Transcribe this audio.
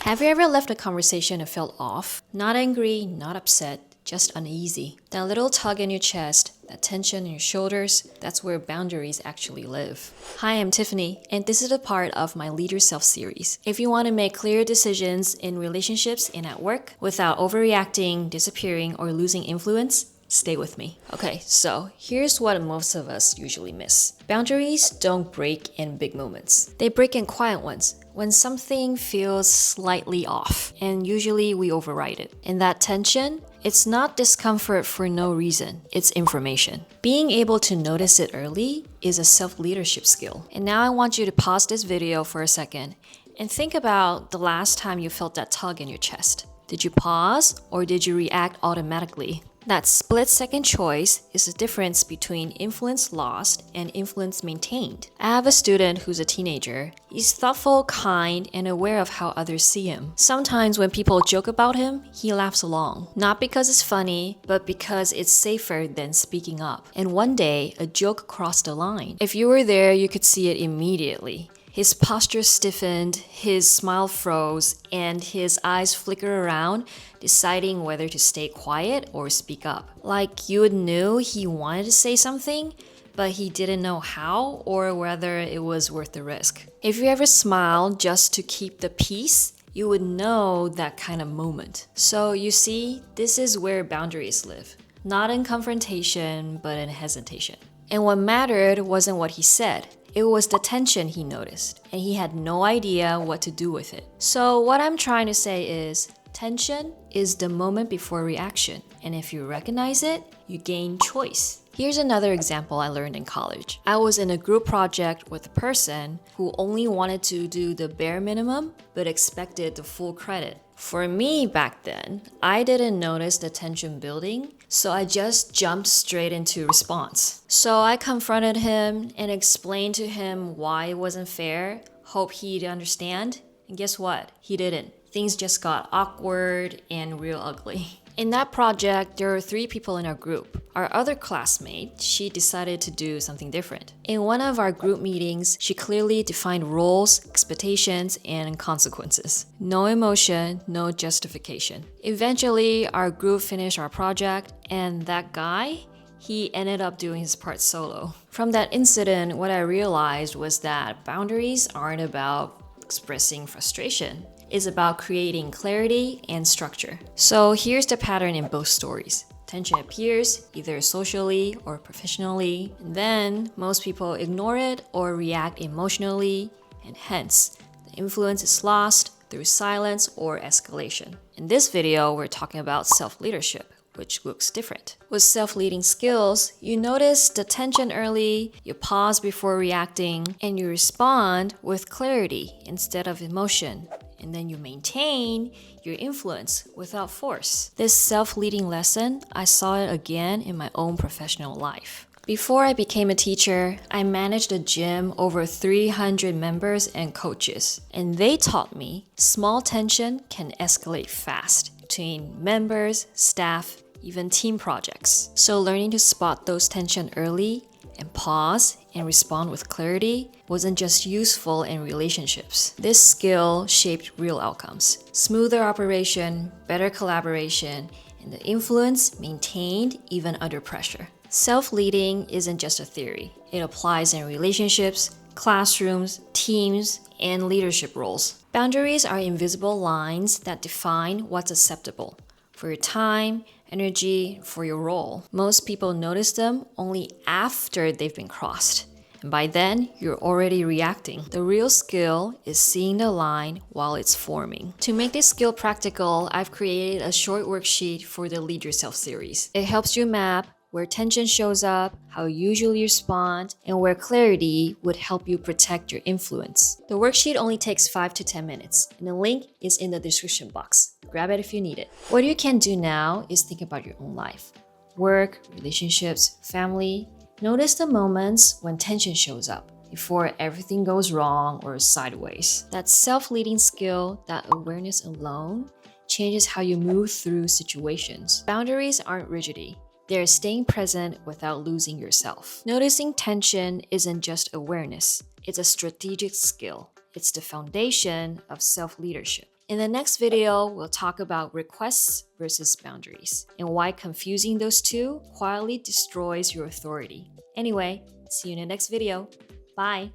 Have you ever left a conversation and felt off? Not angry, not upset, just uneasy. That little tug in your chest, that tension in your shoulders, that's where boundaries actually live. Hi, I'm Tiffany, and this is a part of my Lead Yourself series. If you want to make clear decisions in relationships and at work without overreacting, disappearing, or losing influence, stay with me. Okay, so here's what most of us usually miss. Boundaries don't break in big moments. They break in quiet ones, when something feels slightly off, and usually we override it. In that tension, it's not discomfort for no reason, it's information. Being able to notice it early is a self-leadership skill. And now I want you to pause this video for a second and think about the last time you felt that tug in your chest. Did you pause or did you react automatically? That split-second choice is the difference between influence lost and influence maintained. I have a student who's a teenager. He's thoughtful, kind, and aware of how others see him. Sometimes when people joke about him, he laughs along. Not because it's funny, but because it's safer than speaking up. And one day, a joke crossed the line. If you were there, you could see it immediately. His posture stiffened, his smile froze, and his eyes flickered around, deciding whether to stay quiet or speak up. Like you knew he wanted to say something, but he didn't know how or whether it was worth the risk. If you ever smiled just to keep the peace, you would know that kind of moment. So you see, this is where boundaries live. Not in confrontation, but in hesitation. And what mattered wasn't what he said. It was the tension he noticed, and he had no idea what to do with it. So what I'm trying to say is, tension is the moment before reaction, and if you recognize it, you gain choice. Here's another example I learned in college. I was in a group project with a person who only wanted to do the bare minimum, but expected the full credit. For me back then, I didn't notice the tension building, so I just jumped straight into response. So I confronted him and explained to him why it wasn't fair, hope he'd understand, and guess what? He didn't. Things just got awkward and real ugly. In that project, there were 3 people in our group. Our other classmate, she decided to do something different. In one of our group meetings, she clearly defined roles, expectations, and consequences. No emotion, no justification. Eventually, our group finished our project, and that guy, he ended up doing his part solo. From that incident, what I realized was that boundaries aren't about expressing frustration. Is about creating clarity and structure. So here's the pattern in both stories. Tension appears either socially or professionally, and then most people ignore it or react emotionally, and hence, the influence is lost through silence or escalation. In this video, we're talking about self-leadership, which looks different. With self-leading skills, you notice the tension early, you pause before reacting, and you respond with clarity instead of emotion. And then you maintain your influence without force. This self-leading lesson, I saw it again in my own professional life. Before I became a teacher, I managed a gym over 300 members and coaches. And they taught me small tension can escalate fast between members, staff, even team projects. So learning to spot those tension early and pause and respond with clarity wasn't just useful in relationships. This skill shaped real outcomes. Smoother operation, better collaboration, and the influence maintained even under pressure. Self-leading isn't just a theory. It applies in relationships, classrooms, teams, and leadership roles. Boundaries are invisible lines that define what's acceptable for your time, energy, for your role. Most people notice them only after they've been crossed. And by then, you're already reacting. The real skill is seeing the line while it's forming. To make this skill practical, I've created a short worksheet for the Lead Yourself series. It helps you map where tension shows up, how you usually respond, and where clarity would help you protect your influence. The worksheet only takes 5 to 10 minutes, and the link is in the description box. Grab it if you need it. What you can do now is think about your own life. Work, relationships, family. Notice the moments when tension shows up before everything goes wrong or sideways. That self-leading skill, that awareness alone, changes how you move through situations. Boundaries aren't rigidity. They're staying present without losing yourself. Noticing tension isn't just awareness, it's a strategic skill. It's the foundation of self-leadership. In the next video, we'll talk about requests versus boundaries and why confusing those two quietly destroys your authority. Anyway, see you in the next video. Bye!